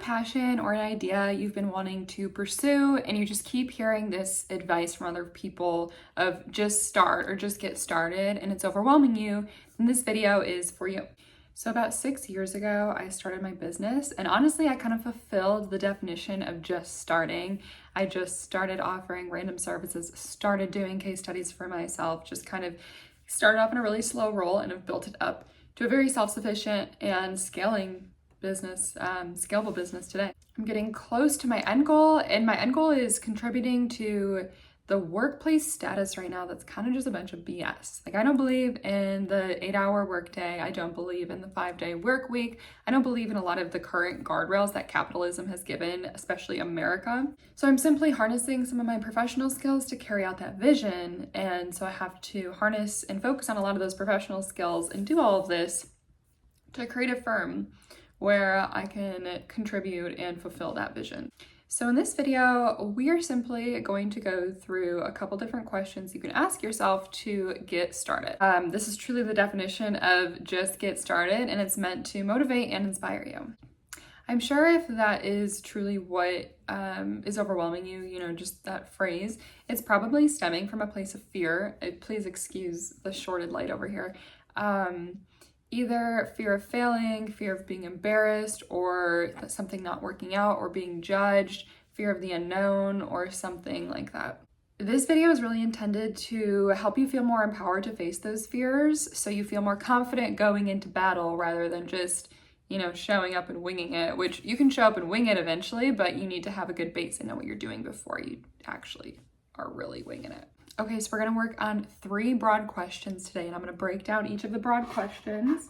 passion or an idea you've been wanting to pursue and you just keep hearing this advice from other people of just start or just get started and it's overwhelming you, then this video is for you. So about 6 years ago, I started my business, and honestly, I kind of fulfilled the definition of just starting. I just started offering random services, started doing case studies for myself, just kind of started off in a really slow roll and have built it up to a very self-sufficient and scalable business today. I'm getting close to my end goal, and my end goal is contributing to the workplace status right now that's kind of just a bunch of BS. Like, I don't believe in the 8-hour workday. I don't believe in the 5-day work week. I don't believe in a lot of the current guardrails that capitalism has given, especially America. So I'm simply harnessing some of my professional skills to carry out that vision. And so I have to harness and focus on a lot of those professional skills and do all of this to create a firm where I can contribute and fulfill that vision. So in this video, we are simply going to go through a couple different questions you can ask yourself to get started. This is truly the definition of just get started, and it's meant to motivate and inspire you. I'm sure if that is truly what is overwhelming you, just that phrase, it's probably stemming from a place of fear. Please excuse the shorted light over here. Either fear of failing, fear of being embarrassed, or something not working out, or being judged, fear of the unknown, or something like that. This video is really intended to help you feel more empowered to face those fears, so you feel more confident going into battle rather than just, showing up and winging it, which you can show up and wing it eventually, but you need to have a good base and know what you're doing before you actually are really winging it. Okay, so we're gonna work on 3 broad questions today, and I'm gonna break down each of the broad questions.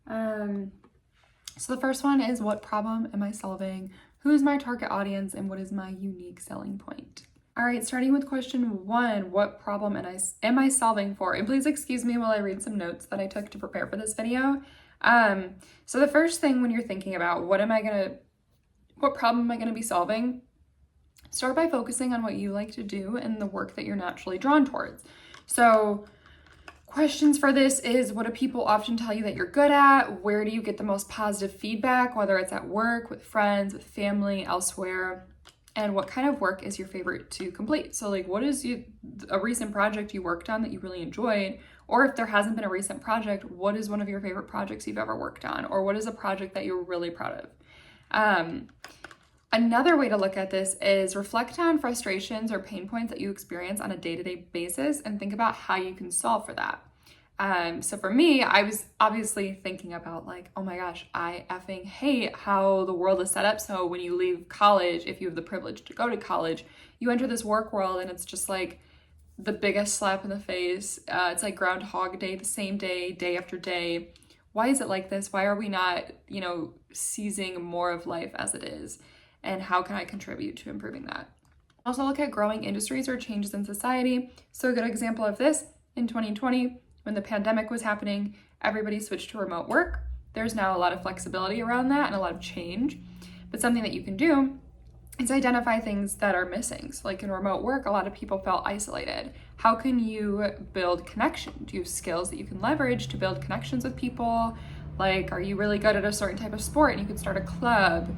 So the first one is, what problem am I solving? Who is my target audience, and what is my unique selling point? All right, starting with question 1, what problem am I solving for? And please excuse me while I read some notes that I took to prepare for this video. So the first thing when you're thinking about what problem am I gonna be solving? Start by focusing on what you like to do and the work that you're naturally drawn towards. So questions for this is, what do people often tell you that you're good at? Where do you get the most positive feedback, whether it's at work, with friends, with family, elsewhere? And what kind of work is your favorite to complete? So like, what is a recent project you worked on that you really enjoyed? Or if there hasn't been a recent project, what is one of your favorite projects you've ever worked on? Or what is a project that you're really proud of? Another way to look at this is reflect on frustrations or pain points that you experience on a day-to-day basis and think about how you can solve for that. So for me, I was obviously thinking about like, oh my gosh, I effing hate how the world is set up. So when you leave college, if you have the privilege to go to college, you enter this work world and it's just like the biggest slap in the face. It's like Groundhog Day, the same day, day after day. Why is it like this? Why are we not, seizing more of life as it is? And how can I contribute to improving that? Also look at growing industries or changes in society. So a good example of this, in 2020, when the pandemic was happening, everybody switched to remote work. There's now a lot of flexibility around that and a lot of change. But something that you can do is identify things that are missing. So like in remote work, a lot of people felt isolated. How can you build connection? Do you have skills that you can leverage to build connections with people? Like, are you really good at a certain type of sport and you could start a club?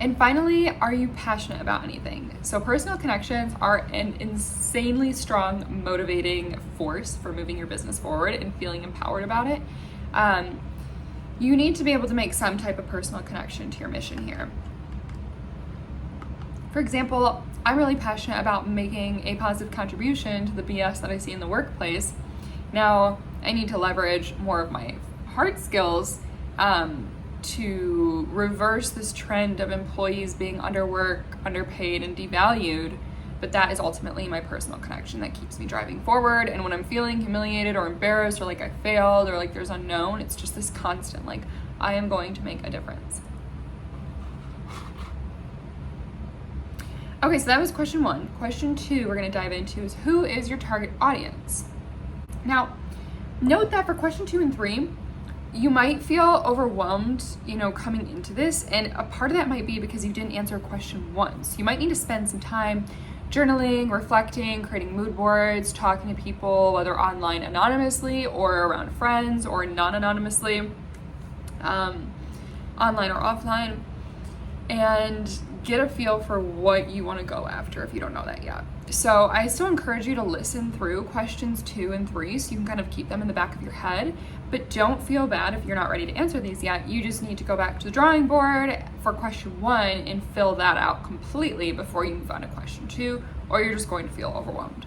And finally, are you passionate about anything? So personal connections are an insanely strong motivating force for moving your business forward and feeling empowered about it. You need to be able to make some type of personal connection to your mission here. For example, I'm really passionate about making a positive contribution to the BS that I see in the workplace. Now, I need to leverage more of my hard skills to reverse this trend of employees being underworked, underpaid, and devalued. But that is ultimately my personal connection that keeps me driving forward. And when I'm feeling humiliated or embarrassed or like I failed or like there's unknown, it's just this constant, like, I am going to make a difference. Okay, so that was question 1. Question 2 we're gonna dive into is, who is your target audience? Now, note that for question 2 and 3, you might feel overwhelmed, coming into this, and a part of that might be because you didn't answer question 1. So you might need to spend some time journaling, reflecting, creating mood boards, talking to people, whether online anonymously or around friends or non-anonymously, online or offline, and get a feel for what you want to go after if you don't know that yet. So I still encourage you to listen through questions 2 and 3 so you can kind of keep them in the back of your head, but don't feel bad if you're not ready to answer these yet. You just need to go back to the drawing board for question 1 and fill that out completely before you move on to question 2, or you're just going to feel overwhelmed.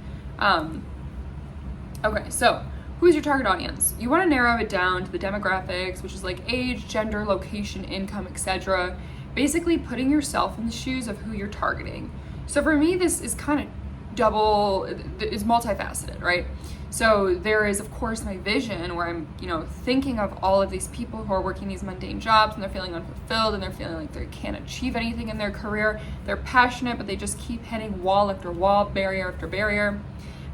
Okay, so who's your target audience? You want to narrow it down to the demographics, which is like age, gender, location, income, etc. Basically putting yourself in the shoes of who you're targeting. So for me, this is kind of is multifaceted, right? So there is, of course, my vision where I'm, thinking of all of these people who are working these mundane jobs and they're feeling unfulfilled and they're feeling like they can't achieve anything in their career. They're passionate, but they just keep hitting wall after wall, barrier after barrier.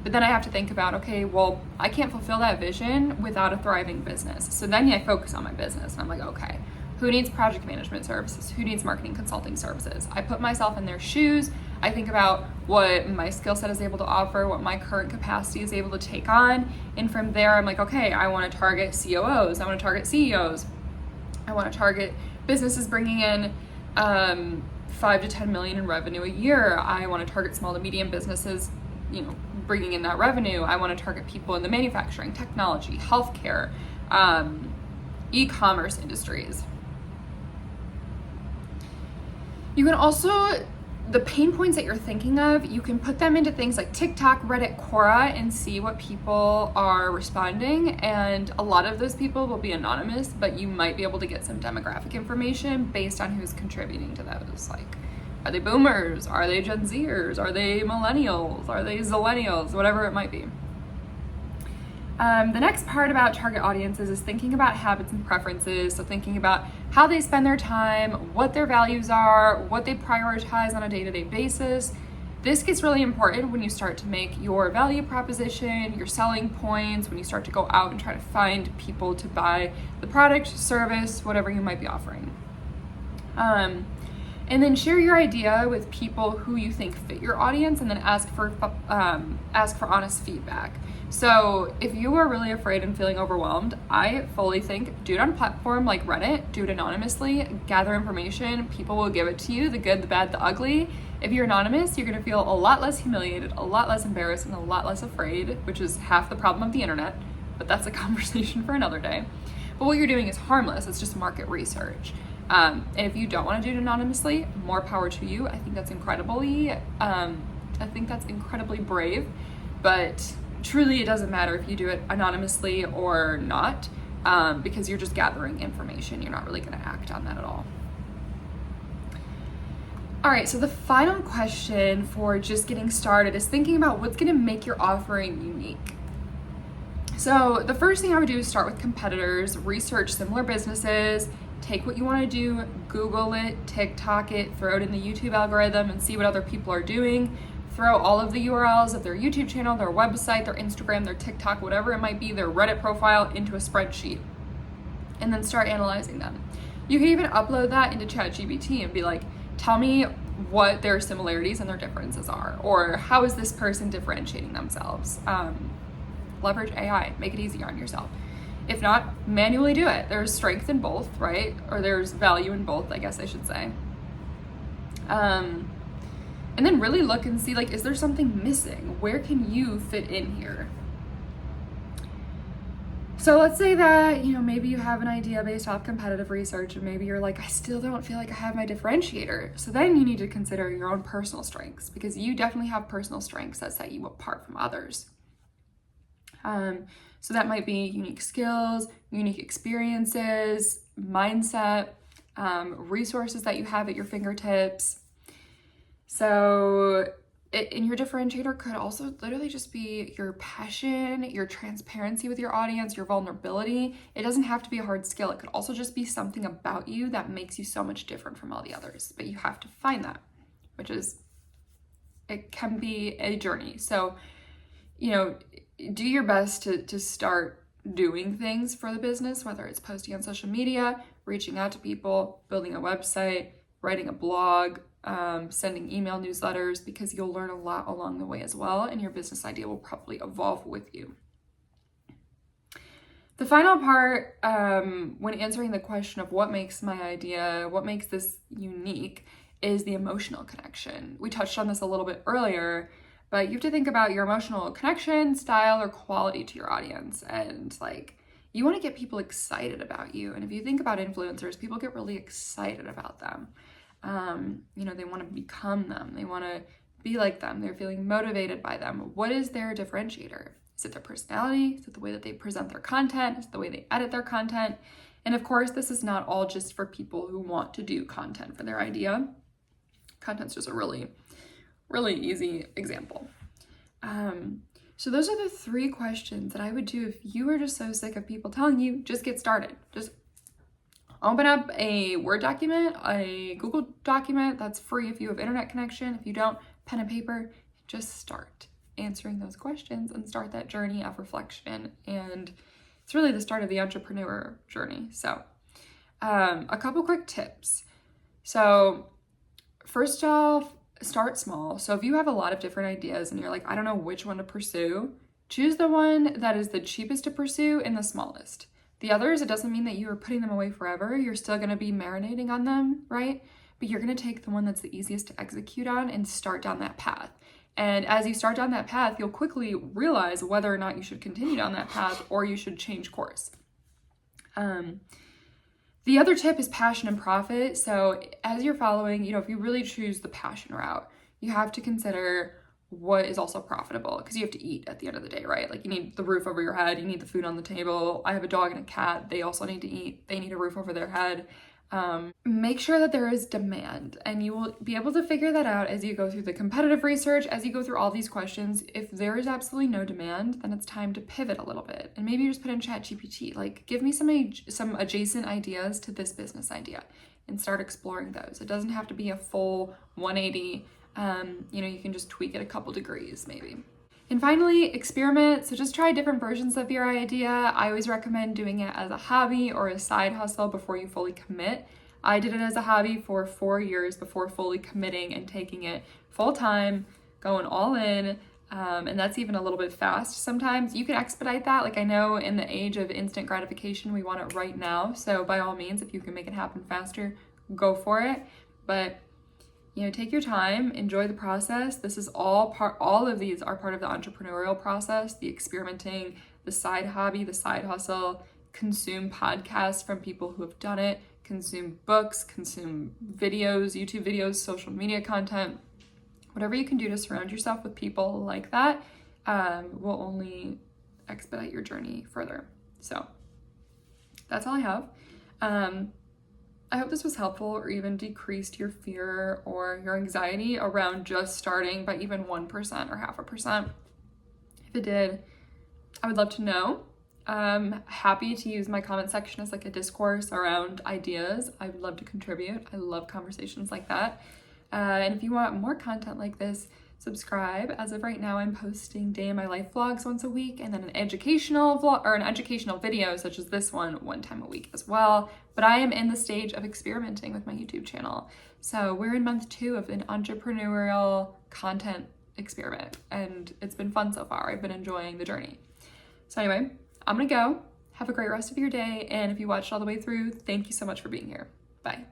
But then I have to think about, okay, well, I can't fulfill that vision without a thriving business. So then I focus on my business and I'm like, okay, who needs project management services? Who needs marketing consulting services? I put myself in their shoes. I think about what my skill set is able to offer, what my current capacity is able to take on. And from there, I'm like, okay, I want to target COOs. I want to target CEOs. I want to target businesses bringing in 5 to 10 million in revenue a year. I want to target small to medium businesses, bringing in that revenue. I want to target people in the manufacturing, technology, healthcare, e-commerce industries. You can also, the pain points that you're thinking of, you can put them into things like TikTok, Reddit, Quora, and see what people are responding. And a lot of those people will be anonymous, but you might be able to get some demographic information based on who's contributing to those. Like, are they boomers? Are they Gen Zers? Are they millennials? Are they zillennials? Whatever it might be. The next part about target audiences is thinking about habits and preferences. So thinking about how they spend their time, what their values are, what they prioritize on a day-to-day basis. This gets really important when you start to make your value proposition, your selling points, when you start to go out and try to find people to buy the product, service, whatever you might be offering. And then share your idea with people who you think fit your audience, and then ask for honest feedback. So if you are really afraid and feeling overwhelmed, I fully think do it on a platform like Reddit, do it anonymously, gather information, people will give it to you, the good, the bad, the ugly. If you're anonymous, you're gonna feel a lot less humiliated, a lot less embarrassed, and a lot less afraid, which is half the problem of the internet, but that's a conversation for another day. But what you're doing is harmless, it's just market research. And if you don't want to do it anonymously, more power to you. I think that's incredibly brave, but truly it doesn't matter if you do it anonymously or not, because you're just gathering information. You're not really going to act on that at all. All right, so the final question for just getting started is thinking about what's going to make your offering unique. So the first thing I would do is start with competitors, research similar businesses, take what you want to do, Google it, TikTok it, throw it in the YouTube algorithm and see what other people are doing. Throw all of the URLs of their YouTube channel, their website, their Instagram, their TikTok, whatever it might be, their Reddit profile into a spreadsheet, and then start analyzing them. You can even upload that into ChatGPT and be like, tell me what their similarities and their differences are, or how is this person differentiating themselves? Leverage AI, make it easier on yourself. If not, manually do it. There's strength in both, right? Or there's value in both, I guess I should say. And then really look and see, like, is there something missing? Where can you fit in here? So let's say that, maybe you have an idea based off competitive research, and maybe you're like, I still don't feel like I have my differentiator. So then you need to consider your own personal strengths, because you definitely have personal strengths that set you apart from others. So that might be unique skills, unique experiences, mindset, resources that you have at your fingertips. So and your differentiator could also literally just be your passion, your transparency with your audience, your vulnerability. It doesn't have to be a hard skill. It could also just be something about you that makes you so much different from all the others. But you have to find that, it can be a journey. So, do your best to start doing things for the business, whether it's posting on social media, reaching out to people, building a website, writing a blog, sending email newsletters, because you'll learn a lot along the way as well, and your business idea will probably evolve with you. The final part, when answering the question of what makes my idea, what makes this unique, is the emotional connection. We touched on this a little bit earlier, but you have to think about your emotional connection, style, or quality to your audience. And like, you want to get people excited about you. And if you think about influencers, people get really excited about them. You know, they want to become them. They want to be like them. They're feeling motivated by them. What is their differentiator? Is it their personality? Is it the way that they present their content? Is it the way they edit their content? And of course, this is not all just for people who want to do content for their idea. Content's just a really, really easy example. So those are the 3 questions that I would do if you were just so sick of people telling you, just get started. Just open up a Word document, a Google document that's free if you have internet connection. If you don't, pen and paper, just start answering those questions and start that journey of reflection. And it's really the start of the entrepreneur journey. So a couple quick tips. So first off, start small. So if you have a lot of different ideas and you're like, I don't know which one to pursue, choose the one that is the cheapest to pursue and the smallest. The others, it doesn't mean that you are putting them away forever. You're still going to be marinating on them, right? But you're going to take the one that's the easiest to execute on and start down that path. And as you start down that path, you'll quickly realize whether or not you should continue down that path or you should change course. The other tip is passion and profit. So as you're following, you know, if you really choose the passion route, you have to consider what is also profitable, because you have to eat at the end of the day, right? Like, you need the roof over your head, you need the food on the table. I have a dog and a cat. They also need to eat. They need a roof over their head. Make sure that there is demand, and you will be able to figure that out as you go through the competitive research, as you go through all these questions. If there is absolutely no demand, then it's time to pivot a little bit and maybe just put in ChatGPT, like, give me some adjacent ideas to this business idea, and start exploring those. It doesn't have to be a full 180. You know, you can just tweak it a couple degrees maybe. And finally, experiment. So just try different versions of your idea. I always recommend doing it as a hobby or a side hustle before you fully commit. I did it as a hobby for 4 years before fully committing and taking it full time, going all in. And that's even a little bit fast sometimes. You can expedite that. Like, I know in the age of instant gratification, we want it right now. So by all means, if you can make it happen faster, go for it. But you know, take your time, enjoy the process. This is all of these are part of the entrepreneurial process, the experimenting, the side hobby, the side hustle. Consume podcasts from people who have done it, consume books, consume videos, YouTube videos, social media content. Whatever you can do to surround yourself with people like that will only expedite your journey further. So that's all I have. I hope this was helpful or even decreased your fear or your anxiety around just starting by even 1% or 0.5%. If it did, I would love to know. I'm happy to use my comment section as like a discourse around ideas. I would love to contribute. I love conversations like that. And if you want more content like this, subscribe. As of right now, I'm posting day in my life vlogs once a week, and then an educational vlog or an educational video such as this one time a week as well. But I am in the stage of experimenting with my YouTube channel. So we're in month 2 of an entrepreneurial content experiment, and it's been fun so far. I've been enjoying the journey. So anyway, I'm gonna go. Have a great rest of your day. And if you watched all the way through, thank you so much for being here. Bye.